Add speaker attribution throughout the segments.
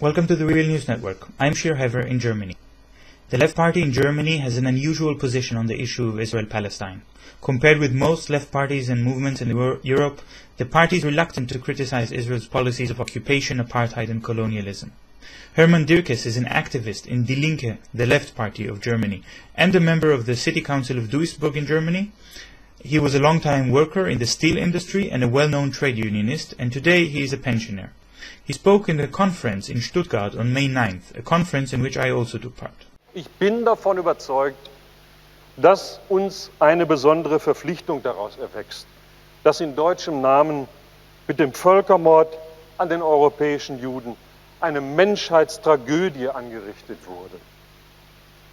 Speaker 1: Welcome to the Real News Network. I'm Shir Hever in Germany. The Left Party in Germany has an unusual position on the issue of Israel-Palestine. Compared with most left parties and movements in Europe, the party is reluctant to criticize Israel's policies of occupation, apartheid and colonialism. Hermann Dierkes is an activist in Die Linke, the Left Party of Germany, and a member of the City Council of Duisburg in Germany. He was a long-time worker in the steel industry and a well-known trade unionist, and today he is a pensioner. He spoke in a conference in Stuttgart on May 9th, a conference in which I also took part.
Speaker 2: Ich bin davon überzeugt, dass uns eine besondere Verpflichtung daraus erwächst, dass in deutschem Namen mit dem Völkermord an den europäischen Juden eine Menschheitstragödie angerichtet wurde.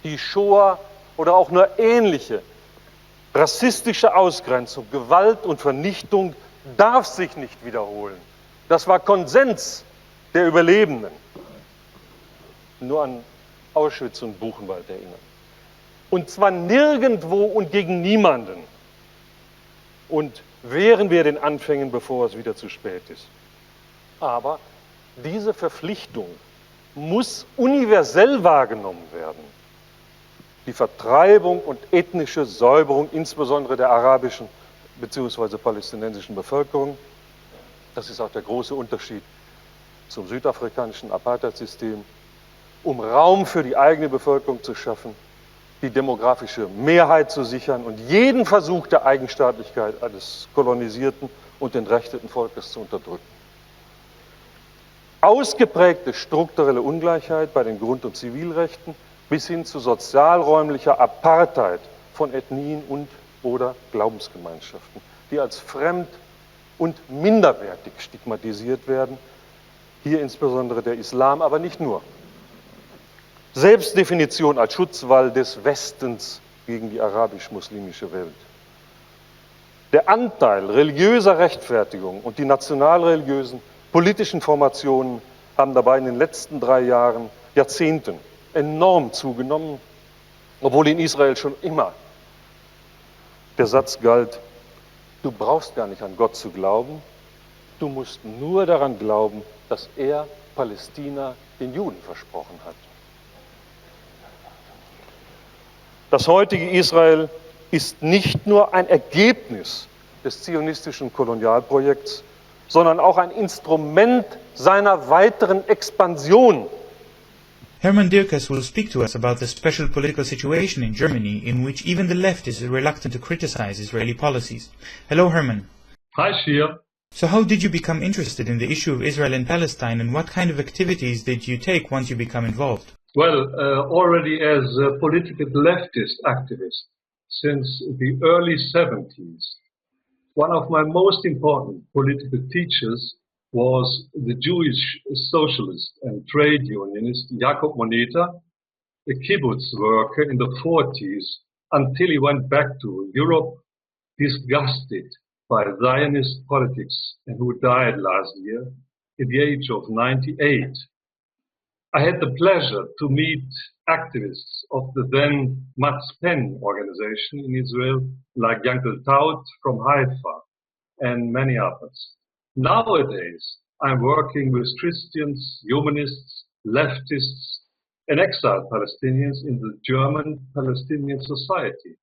Speaker 2: Die Shoah oder auch nur ähnliche rassistische Ausgrenzung, Gewalt und Vernichtung darf sich nicht wiederholen. Das war Konsens der Überlebenden. Nur an Auschwitz und Buchenwald erinnern. Und zwar nirgendwo und gegen niemanden. Und wehren wir den Anfängen, bevor es wieder zu spät ist. Aber diese Verpflichtung muss universell wahrgenommen werden. Die Vertreibung und ethnische Säuberung, insbesondere der arabischen bzw. palästinensischen Bevölkerung, das ist auch der große Unterschied zum südafrikanischen Apartheidsystem, um Raum für die eigene Bevölkerung zu schaffen, die demografische Mehrheit zu sichern und jeden Versuch der Eigenstaatlichkeit eines kolonisierten und entrechteten Volkes zu unterdrücken. Ausgeprägte strukturelle Ungleichheit bei den Grund- und Zivilrechten bis hin zu sozialräumlicher Apartheid von Ethnien und/oder Glaubensgemeinschaften, die als fremd und minderwertig stigmatisiert werden, hier insbesondere der Islam, aber nicht nur. Selbstdefinition als Schutzwall des Westens gegen die arabisch-muslimische Welt. Der Anteil religiöser Rechtfertigung und die nationalreligiösen politischen Formationen haben dabei in den letzten 3 Jahrzehnten enorm zugenommen, obwohl in Israel schon immer der Satz galt: Du brauchst gar nicht an Gott zu glauben, du musst nur daran glauben, dass er Palästina den Juden versprochen hat. Das heutige Israel ist nicht nur ein Ergebnis des zionistischen Kolonialprojekts, sondern auch ein Instrument seiner weiteren Expansion.
Speaker 1: Hermann Dierkes will speak to us about the special political situation in Germany in which even the left is reluctant to criticize Israeli policies. Hello, Hermann.
Speaker 3: Hi, Shir.
Speaker 1: So how did you become interested in the issue of Israel and Palestine, and what kind of activities did you take once you become involved?
Speaker 3: Well, already as a political leftist activist since the early 70s, one of my most important political teachers was the Jewish socialist and trade unionist Jacob Moneta, a kibbutz worker in the 40s, until he went back to Europe, disgusted by Zionist politics, and who died last year at the age of 98. I had the pleasure to meet activists of the then Matzpen organization in Israel, like Yankel Taut from Haifa, and many others. Nowadays, I'm working with Christians, humanists, leftists, and exiled Palestinians in the German Palestinian Society.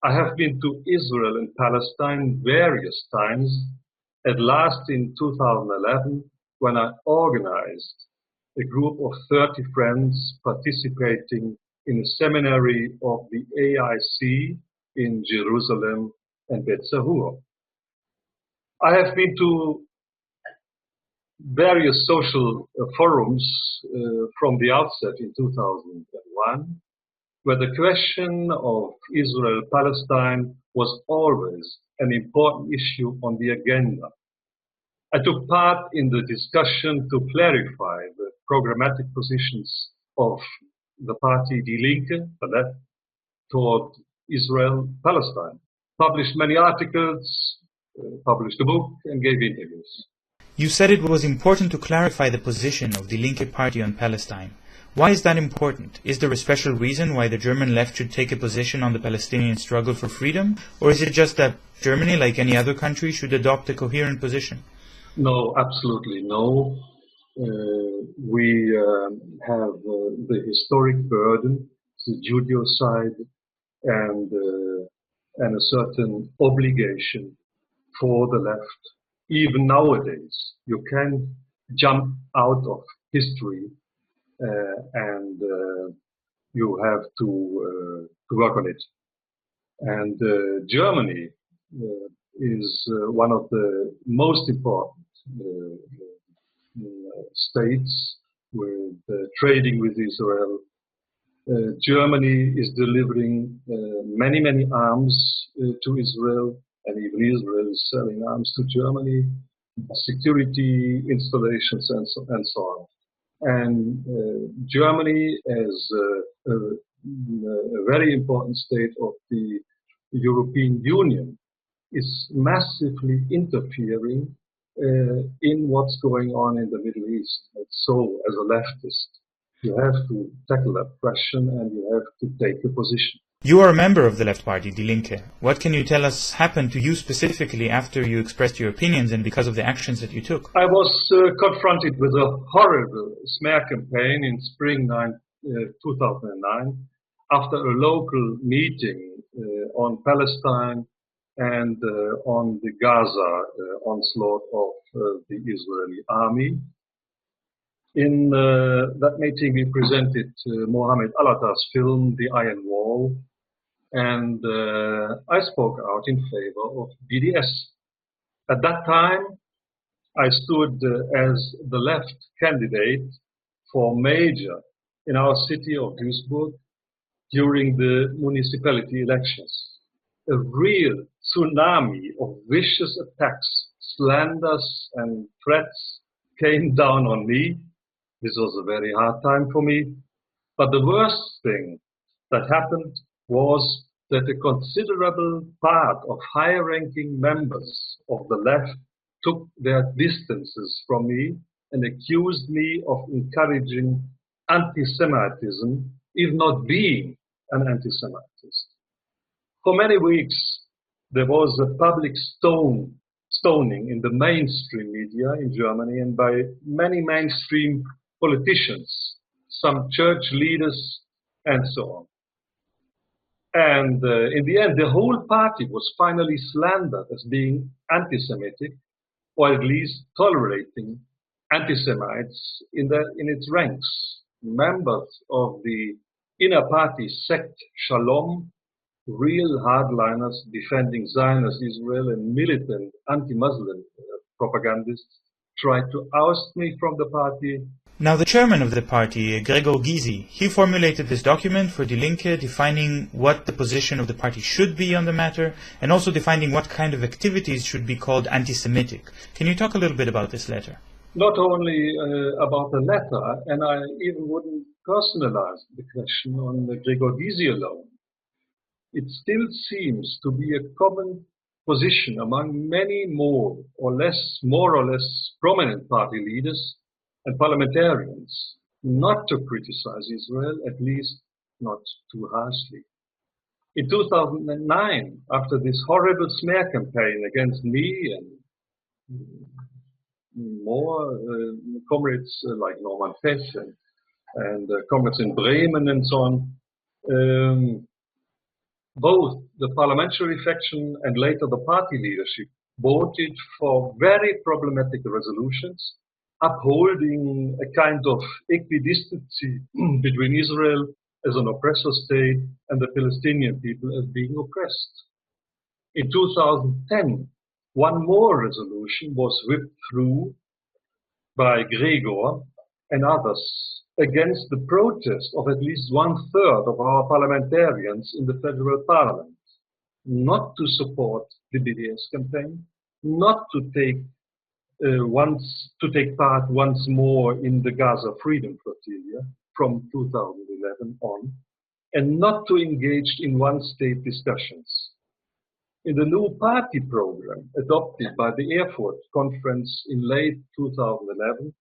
Speaker 3: I have been to Israel and Palestine various times, at last in 2011, when I organized a group of 30 friends participating in a seminary of the AIC in Jerusalem and Bet Zahur. I have been to various social forums from the outset in 2001, where the question of Israel-Palestine was always an important issue on the agenda. I took part in the discussion to clarify the programmatic positions of the party Die Linke, the left, toward Israel-Palestine. Published many articles, published a book, and gave interviews.
Speaker 1: You said it was important to clarify the position of the Linke Party on Palestine. Why is that important? Is there a special reason why the German left should take a position on the Palestinian struggle for freedom? Or is it just that Germany, like any other country, should adopt a coherent position?
Speaker 3: No, absolutely no. We have the historic burden, the Judeo-side, and a certain obligation for the left. Even nowadays, you can jump out of history and you have to work on it. And Germany is one of the most important states with trading with Israel. Germany is delivering many arms to Israel, and even Israel is selling arms to Germany, security installations and so on. And Germany, as a very important state of the European Union, is massively interfering in what's going on in the Middle East. And so, as a leftist, you have to tackle that question and you have to take a position.
Speaker 1: You are a member of the left party, Die Linke. What can you tell us happened to you specifically after you expressed your opinions and because of the actions that you took?
Speaker 3: I was confronted with a horrible smear campaign in spring 2009 after a local meeting on Palestine and on the Gaza onslaught of the Israeli army. In that meeting, we presented Mohammed Al-Attah's film, The Iron Wall, and I spoke out in favor of BDS. At that time, I stood as the left candidate for mayor in our city of Duisburg during the municipality elections. A real tsunami of vicious attacks, slanders, and threats came down on me. This was a very hard time for me. But the worst thing that happened was that a considerable part of high-ranking members of the left took their distances from me and accused me of encouraging anti-Semitism, if not being an anti-Semitist. For many weeks, there was a public stoning in the mainstream media in Germany and by many mainstream politicians, some church leaders, and so on. And in the end, the whole party was finally slandered as being anti-Semitic, or at least tolerating anti-Semites in its ranks. Members of the inner party sect Shalom, real hardliners defending Zionist Israel and militant anti-Muslim propagandists, tried to oust me from the party.
Speaker 1: Now, the chairman of the party, Gregor Gysi, he formulated this document for Die Linke, defining what the position of the party should be on the matter, and also defining what kind of activities should be called anti-Semitic. Can you talk a little bit about this letter?
Speaker 3: Not only about the letter, and I even wouldn't personalize the question on Gregor Gysi alone. It still seems to be a common position among many more or less prominent party leaders and parliamentarians not to criticize Israel, at least not too harshly. In 2009, after this horrible smear campaign against me and more comrades like Norman Fess and comrades in Bremen and so on, both the parliamentary faction and later the party leadership voted for very problematic resolutions upholding a kind of equidistancy between Israel as an oppressor state and the Palestinian people as being oppressed. In 2010, one more resolution was whipped through by Gregor and others against the protest of at least 1/3 of our parliamentarians in the federal parliament, not to support the BDS campaign, not to take part once more in the Gaza Freedom Flotilla from 2011 on, and not to engage in one-state discussions. In the new party program adopted by the Erfurt Conference in late 2011,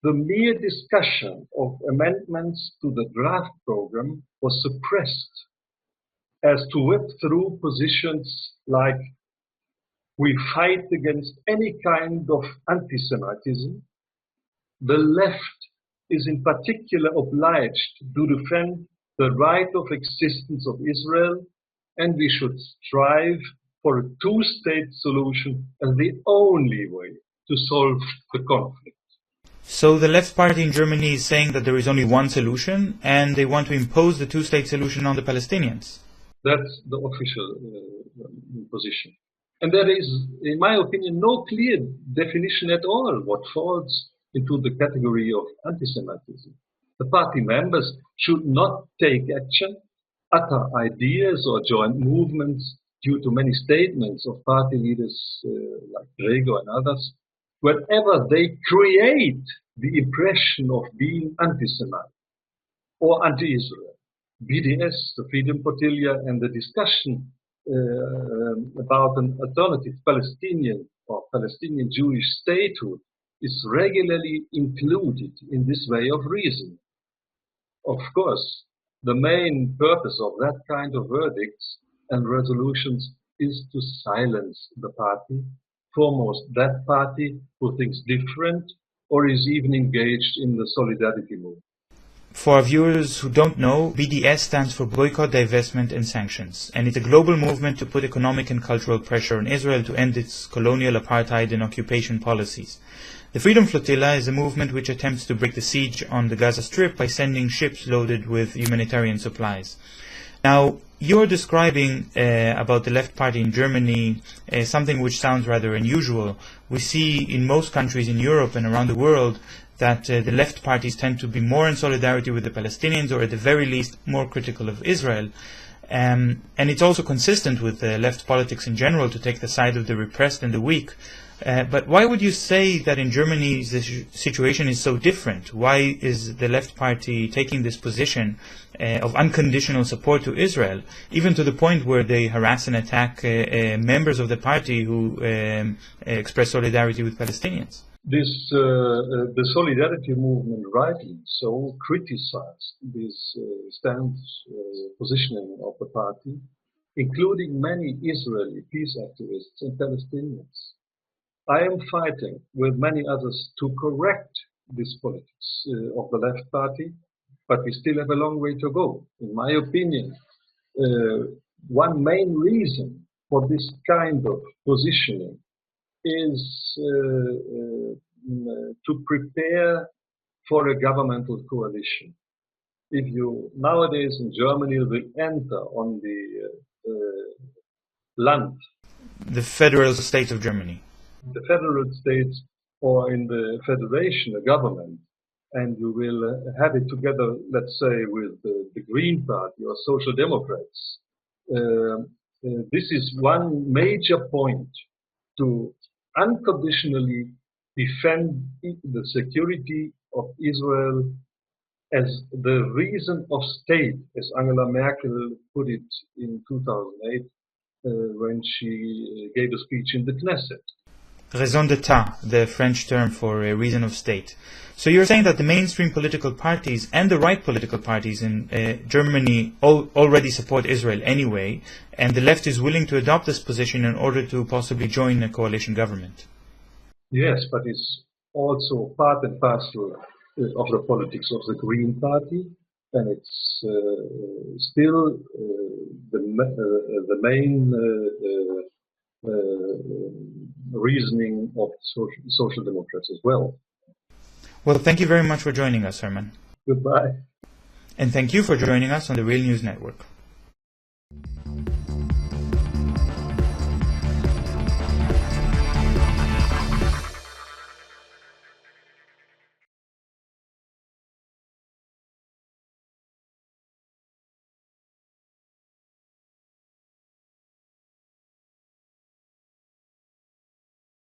Speaker 3: the mere discussion of amendments to the draft program was suppressed as to whip through positions like we fight against any kind of anti-Semitism, the left is in particular obliged to defend the right of existence of Israel, and we should strive for a two-state solution as the only way to solve the conflict.
Speaker 1: So the left party in Germany is saying that there is only one solution, and they want to impose the two-state solution on the Palestinians.
Speaker 3: That's the official position. And there is, in my opinion, no clear definition at all what falls into the category of anti-Semitism. The party members should not take action, utter ideas or join movements due to many statements of party leaders like Gregor and others, whenever they create the impression of being anti-Semite or anti-Israel. BDS, the Freedom Flotilla, and the discussion about an alternative Palestinian or Palestinian Jewish statehood is regularly included in this way of reasoning. Of course, the main purpose of that kind of verdicts and resolutions is to silence the party, foremost that party who thinks different or is even engaged in the solidarity movement.
Speaker 1: For our viewers who don't know, BDS stands for Boycott, Divestment and Sanctions, and it's a global movement to put economic and cultural pressure on Israel to end its colonial apartheid and occupation policies. The Freedom Flotilla is a movement which attempts to break the siege on the Gaza Strip by sending ships loaded with humanitarian supplies. Now, you're describing about the left party in Germany something which sounds rather unusual. We see in most countries in Europe and around the world that the left parties tend to be more in solidarity with the Palestinians, or at the very least more critical of Israel. And it's also consistent with left politics in general to take the side of the repressed and the weak. But why would you say that in Germany the situation is so different? Why is the left party taking this position of unconditional support to Israel, even to the point where they harass and attack members of the party who express solidarity with Palestinians?
Speaker 3: The solidarity movement rightly so criticized this stance positioning of the party, including many Israeli peace activists and Palestinians. I am fighting with many others to correct this politics of the left party, but we still have a long way to go. In my opinion, one main reason for this kind of positioning is to prepare for a governmental coalition. If you nowadays in Germany will enter on the Land,
Speaker 1: the federal state of Germany,
Speaker 3: the federal states, or in the federation, a government, and you will have it together, let's say, with the Green Party or Social Democrats. This is one major point to unconditionally defend the security of Israel as the reason of state, as Angela Merkel put it in 2008 when she gave a speech in the Knesset.
Speaker 1: Raison d'etat, the French term for a reason of state. So you're saying that the mainstream political parties and the right political parties in Germany already support Israel anyway, and the left is willing to adopt this position in order to possibly join a coalition government.
Speaker 3: Yes, but it's also part and parcel of the politics of the Green Party, and it's still the main reasoning of Social Democrats as well.
Speaker 1: Well, thank you very much for joining us, Herman.
Speaker 3: Goodbye.
Speaker 1: And thank you for joining us on the Real News Network.